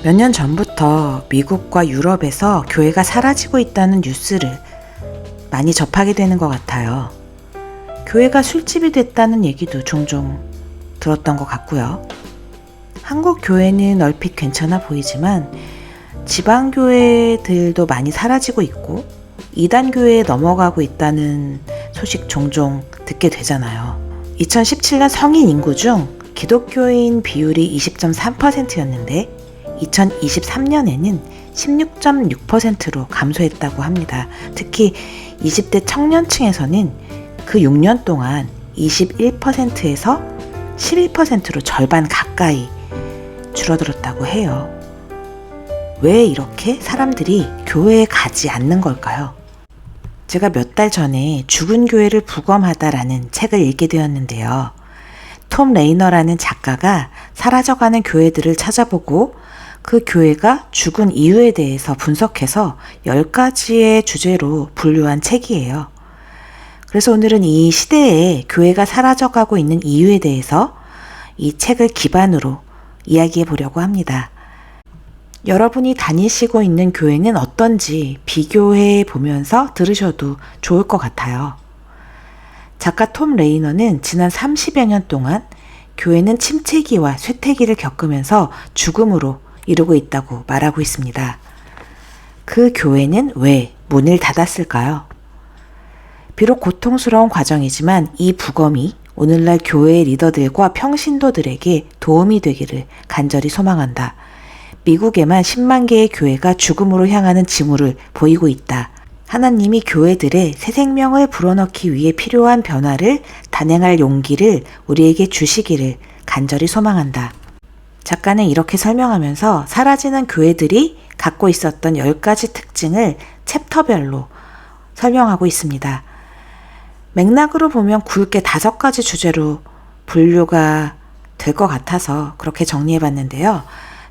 몇 년 전부터 미국과 유럽에서 교회가 사라지고 있다는 뉴스를 많이 접하게 되는 것 같아요. 교회가 술집이 됐다는 얘기도 종종 들었던 것 같고요. 한국 교회는 얼핏 괜찮아 보이지만 지방 교회들도 많이 사라지고 있고 이단 교회에 넘어가고 있다는 소식 종종 듣게 되잖아요. 2017년 성인 인구 중 기독교인 비율이 20.3%였는데 2023년에는 16.6%로 감소했다고 합니다. 특히 20대 청년층에서는 그 6년 동안 21%에서 11%로 절반 가까이 줄어들었다고 해요. 왜 이렇게 사람들이 교회에 가지 않는 걸까요? 제가 몇 달 전에 죽은 교회를 부검하다라는 책을 읽게 되었는데요. 톰 레이너라는 작가가 사라져가는 교회들을 찾아보고 그 교회가 죽은 이유에 대해서 분석해서 10가지의 주제로 분류한 책이에요. 그래서 오늘은 이 시대에 교회가 사라져가고 있는 이유에 대해서 이 책을 기반으로 이야기해 보려고 합니다. 여러분이 다니시고 있는 교회는 어떤지 비교해 보면서 들으셔도 좋을 것 같아요. 작가 톰 레이너는 지난 30여 년 동안 교회는 침체기와 쇠퇴기를 겪으면서 죽음으로 이루고 있다고 말하고 있습니다. 그 교회는 왜 문을 닫았을까요? 비록 고통스러운 과정이지만 이 부검이 오늘날 교회의 리더들과 평신도들에게 도움이 되기를 간절히 소망한다. 미국에만 10만 개의 교회가 죽음으로 향하는 징후를 보이고 있다. 하나님이 교회들의 새 생명을 불어넣기 위해 필요한 변화를 단행할 용기를 우리에게 주시기를 간절히 소망한다. 작가는 이렇게 설명하면서 사라지는 교회들이 갖고 있었던 10가지 특징을 챕터별로 설명하고 있습니다. 맥락으로 보면 굵게 5가지 주제로 분류가 될 것 같아서 그렇게 정리해 봤는데요.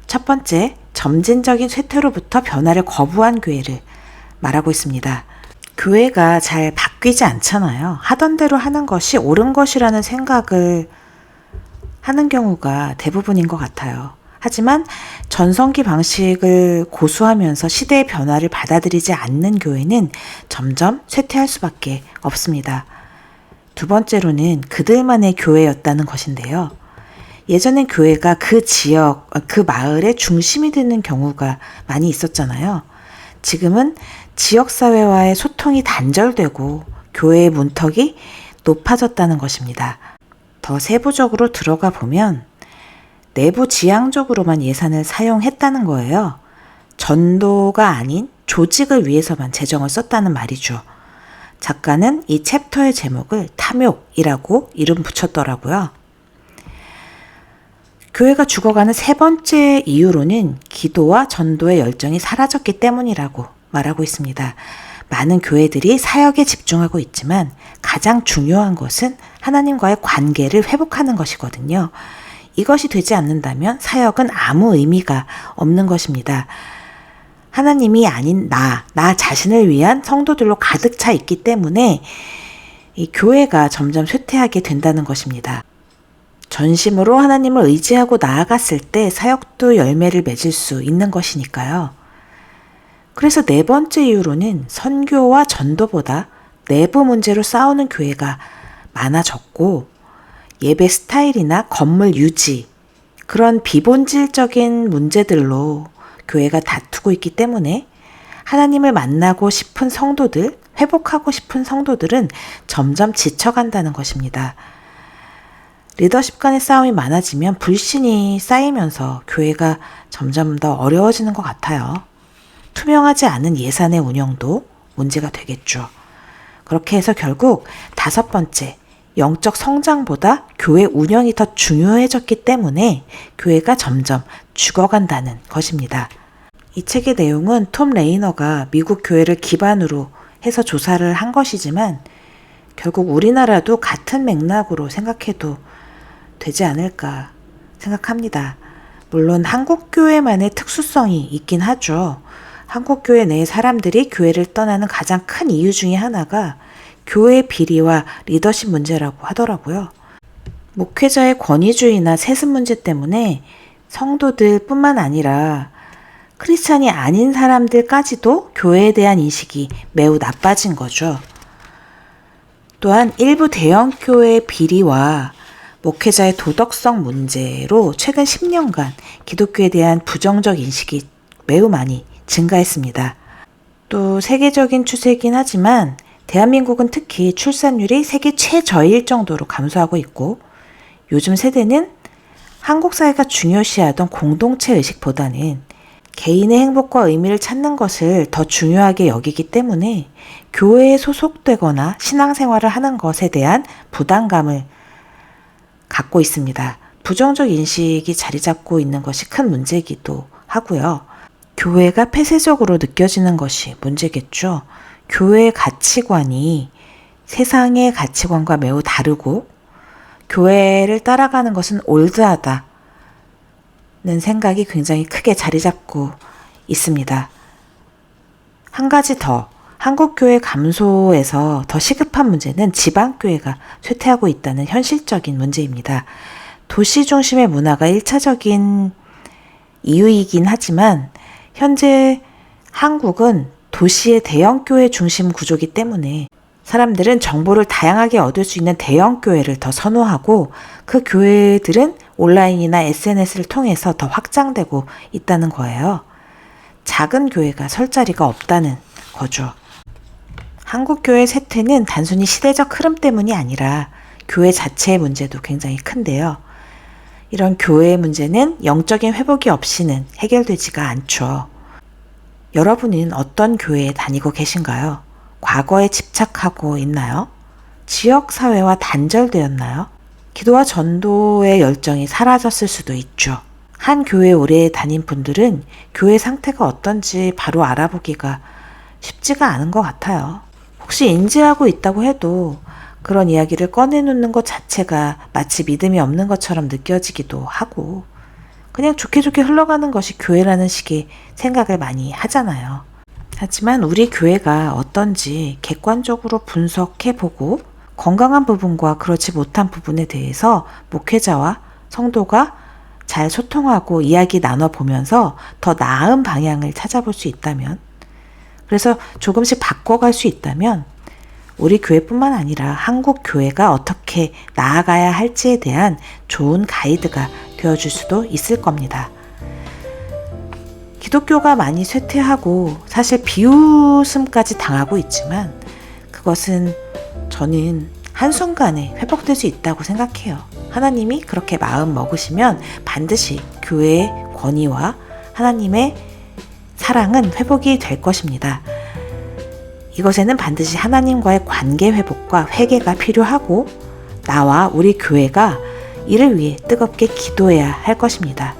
첫 번째, 점진적인 쇠퇴로부터 변화를 거부한 교회를 말하고 있습니다. 교회가 잘 바뀌지 않잖아요. 하던 대로 하는 것이 옳은 것이라는 생각을 하는 경우가 대부분인 것 같아요. 하지만 전성기 방식을 고수하면서 시대의 변화를 받아들이지 않는 교회는 점점 쇠퇴할 수밖에 없습니다. 두 번째로는 그들만의 교회였다는 것인데요. 예전엔 교회가 그 지역, 그 마을의 중심이 되는 경우가 많이 있었잖아요. 지금은 지역사회와의 소통이 단절되고 교회의 문턱이 높아졌다는 것입니다. 더 세부적으로 들어가 보면 내부 지향적으로만 예산을 사용했다는 거예요. 전도가 아닌 조직을 위해서만 재정을 썼다는 말이죠. 작가는 이 챕터의 제목을 탐욕이라고 이름 붙였더라고요. 교회가 죽어가는 세 번째 이유로는 기도와 전도의 열정이 사라졌기 때문이라고 말하고 있습니다. 많은 교회들이 사역에 집중하고 있지만 가장 중요한 것은 하나님과의 관계를 회복하는 것이거든요. 이것이 되지 않는다면 사역은 아무 의미가 없는 것입니다. 하나님이 아닌 나 자신을 위한 성도들로 가득 차 있기 때문에 이 교회가 점점 쇠퇴하게 된다는 것입니다. 전심으로 하나님을 의지하고 나아갔을 때 사역도 열매를 맺을 수 있는 것이니까요. 그래서 네 번째 이유로는 선교와 전도보다 내부 문제로 싸우는 교회가 많아졌고 예배 스타일이나 건물 유지, 그런 비본질적인 문제들로 교회가 다투고 있기 때문에 하나님을 만나고 싶은 성도들, 회복하고 싶은 성도들은 점점 지쳐간다는 것입니다. 리더십 간의 싸움이 많아지면 불신이 쌓이면서 교회가 점점 더 어려워지는 것 같아요. 투명하지 않은 예산의 운영도 문제가 되겠죠. 그렇게 해서 결국 5번째, 영적 성장보다 교회 운영이 더 중요해졌기 때문에 교회가 점점 죽어간다는 것입니다. 이 책의 내용은 톰 레이너가 미국 교회를 기반으로 해서 조사를 한 것이지만 결국 우리나라도 같은 맥락으로 생각해도 되지 않을까 생각합니다. 물론 한국 교회만의 특수성이 있긴 하죠. 한국 교회 내 사람들이 교회를 떠나는 가장 큰 이유 중에 하나가 교회 비리와 리더십 문제라고 하더라고요. 목회자의 권위주의나 세습 문제 때문에 성도들 뿐만 아니라 크리스찬이 아닌 사람들까지도 교회에 대한 인식이 매우 나빠진 거죠. 또한 일부 대형교회의 비리와 목회자의 도덕성 문제로 최근 10년간 기독교에 대한 부정적 인식이 매우 많이 증가했습니다. 또 세계적인 추세이긴 하지만 대한민국은 특히 출산율이 세계 최저일 정도로 감소하고 있고, 요즘 세대는 한국 사회가 중요시하던 공동체 의식보다는 개인의 행복과 의미를 찾는 것을 더 중요하게 여기기 때문에 교회에 소속되거나 신앙생활을 하는 것에 대한 부담감을 갖고 있습니다. 부정적 인식이 자리 잡고 있는 것이 큰 문제이기도 하고요. 교회가 폐쇄적으로 느껴지는 것이 문제겠죠. 교회의 가치관이 세상의 가치관과 매우 다르고 교회를 따라가는 것은 올드하다는 생각이 굉장히 크게 자리 잡고 있습니다. 한 가지 더, 한국교회 감소에서 더 시급한 문제는 지방교회가 쇠퇴하고 있다는 현실적인 문제입니다. 도시 중심의 문화가 1차적인 이유이긴 하지만 현재 한국은 도시의 대형교회 중심 구조이기 때문에 사람들은 정보를 다양하게 얻을 수 있는 대형교회를 더 선호하고, 그 교회들은 온라인이나 SNS를 통해서 더 확장되고 있다는 거예요. 작은 교회가 설 자리가 없다는 거죠. 한국교회 쇠퇴는 단순히 시대적 흐름 때문이 아니라 교회 자체의 문제도 굉장히 큰데요. 이런 교회의 문제는 영적인 회복이 없이는 해결되지가 않죠. 여러분은 어떤 교회에 다니고 계신가요? 과거에 집착하고 있나요? 지역사회와 단절되었나요? 기도와 전도의 열정이 사라졌을 수도 있죠. 한 교회에 오래 다닌 분들은 교회 상태가 어떤지 바로 알아보기가 쉽지가 않은 것 같아요. 혹시 인지하고 있다고 해도 그런 이야기를 꺼내놓는 것 자체가 마치 믿음이 없는 것처럼 느껴지기도 하고, 그냥 좋게 좋게 흘러가는 것이 교회라는 식의 생각을 많이 하잖아요. 하지만 우리 교회가 어떤지 객관적으로 분석해보고 건강한 부분과 그렇지 못한 부분에 대해서 목회자와 성도가 잘 소통하고 이야기 나눠보면서 더 나은 방향을 찾아볼 수 있다면, 그래서 조금씩 바꿔갈 수 있다면 우리 교회뿐만 아니라 한국 교회가 어떻게 나아가야 할지에 대한 좋은 가이드가 되어줄 수도 있을 겁니다. 기독교가 많이 쇠퇴하고 사실 비웃음까지 당하고 있지만 그것은 저는 한순간에 회복될 수 있다고 생각해요. 하나님이 그렇게 마음 먹으시면 반드시 교회의 권위와 하나님의 사랑은 회복이 될 것입니다. 이것에는 반드시 하나님과의 관계 회복과 회개가 필요하고 나와 우리 교회가 이를 위해 뜨겁게 기도해야 할 것입니다.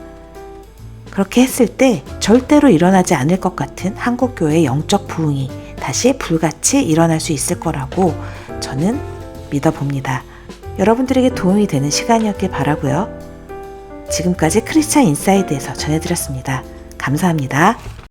그렇게 했을 때 절대로 일어나지 않을 것 같은 한국교회의 영적 부흥이 다시 불같이 일어날 수 있을 거라고 저는 믿어봅니다. 여러분들에게 도움이 되는 시간이었길 바라고요. 지금까지 크리스찬 인사이드에서 전해드렸습니다. 감사합니다.